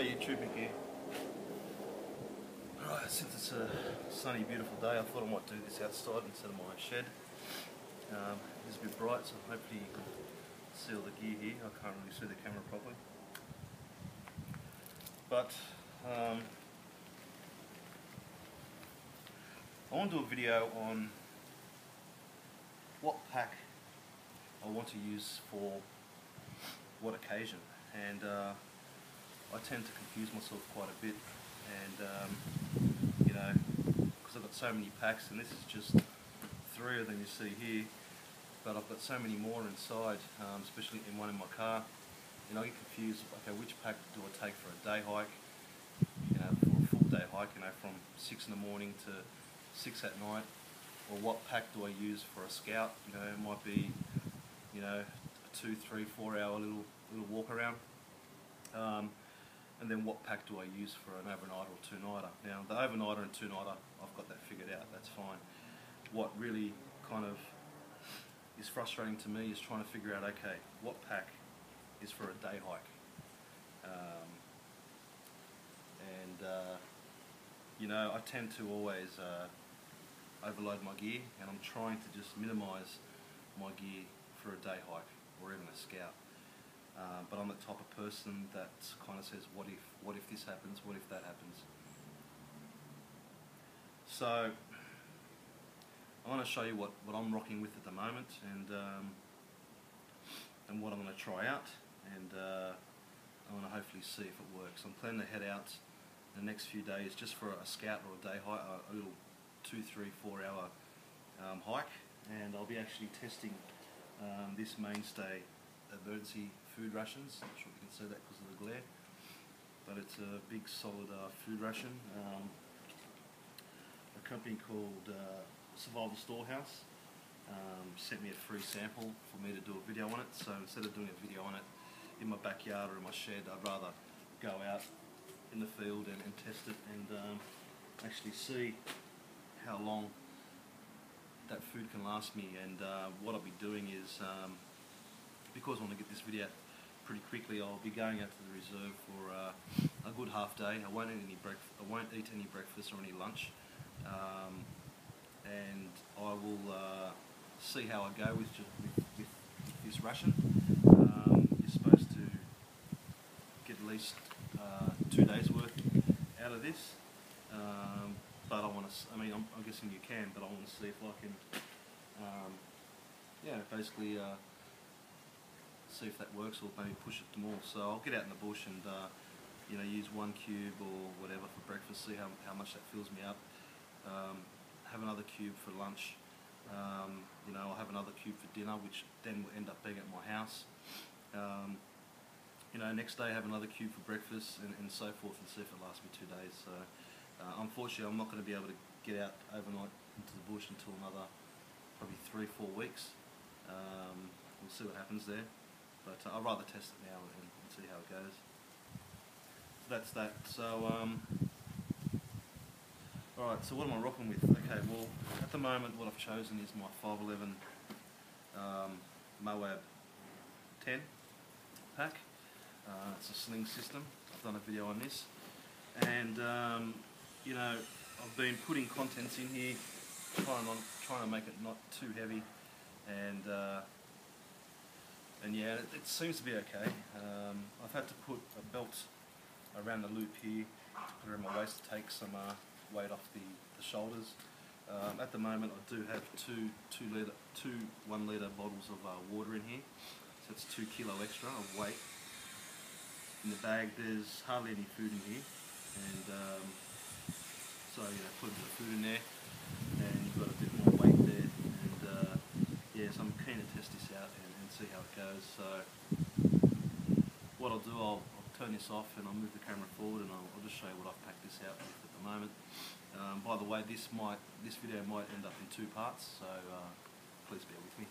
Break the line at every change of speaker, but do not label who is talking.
Hey YouTube, Mick here. Right, since it's a sunny, beautiful day, I thought I might do this outside instead of my shed. It's a bit bright, so hopefully you can see all the gear here. I can't really see the camera properly. But I want to do a video on what pack I want to use for what occasion, and I tend to confuse myself quite a bit, and you know, because I've got so many packs, and this is just 3 of them you see here, but I've got so many more inside, especially in one in my car, and I get confused. Okay, which pack do I take for a day hike? You know, for a full day hike, you know, from 6 in the morning to 6 at night, or what pack do I use for a scout? You know, it might be, you know, a 2, 3, 4 hour little walk around. And then what pack do I use for an overnight or 2-nighter? Now, the overnighter and 2-nighter, I've got that figured out, that's fine. What really kind of is frustrating to me is trying to figure out, okay, what pack is for a day hike? You know, I tend to always overload my gear, and I'm trying to just minimise my gear for a day hike or even a scout. But I'm the type of person that kind of says, what if this happens, what if that happens? So I want to show you what I'm rocking with at the moment, and what I'm going to try out, and I want to hopefully see if it works. I'm planning to head out in the next few days just for a scout or a day hike, a little 2, 3, 4 hour hike, and I'll be actually testing this mainstay emergency food rations. I'm not sure if you can see that because of the glare, but it's a big solid food ration. A company called Survival Storehouse sent me a free sample for me to do a video on it, so instead of doing a video on it in my backyard or in my shed, I'd rather go out in the field and test it, and actually see how long that food can last me. And what I'll be doing is, because I want to get this video out pretty quickly, I'll be going out to the reserve for a good half day. I won't eat any breakfast or any lunch, and I will see how I go with this ration. You're supposed to get at least 2 days worth out of this, but I'm guessing you can, but I want to see if I can, yeah, basically see if that works, or maybe push it to more. So I'll get out in the bush and you know, use 1 cube or whatever for breakfast, see how much that fills me up. Have another cube for lunch. You know, I'll have another cube for dinner, which then will end up being at my house. You know, next day have another cube for breakfast, and so forth, and see if it lasts me 2 days. So unfortunately, I'm not going to be able to get out overnight into the bush until another probably 3-4 weeks. We'll see what happens there, but I'd rather test it now and see how it goes. So that's that. So alright, so what am I rocking with? Okay, well, at the moment what I've chosen is my 511 Moab 10 pack. It's a sling system. I've done a video on this, and you know, I've been putting contents in here, trying to make it not too heavy, and yeah, it seems to be okay. I've had to put a belt around the loop here to put around my waist to take some weight off the shoulders. At the moment, I do have two 1 litre bottles of water in here, so it's 2 kilo extra of weight. In the bag, there's hardly any food in here, and so you know, put a bit of food in there, and you've got a bit more weight there, and yeah, so I'm keen to test this out and see how it goes. So what I'll do, I'll turn this off and I'll move the camera forward, and I'll just show you what I've packed this out with at the moment. By the way, this video might end up in 2 parts, so please bear with me.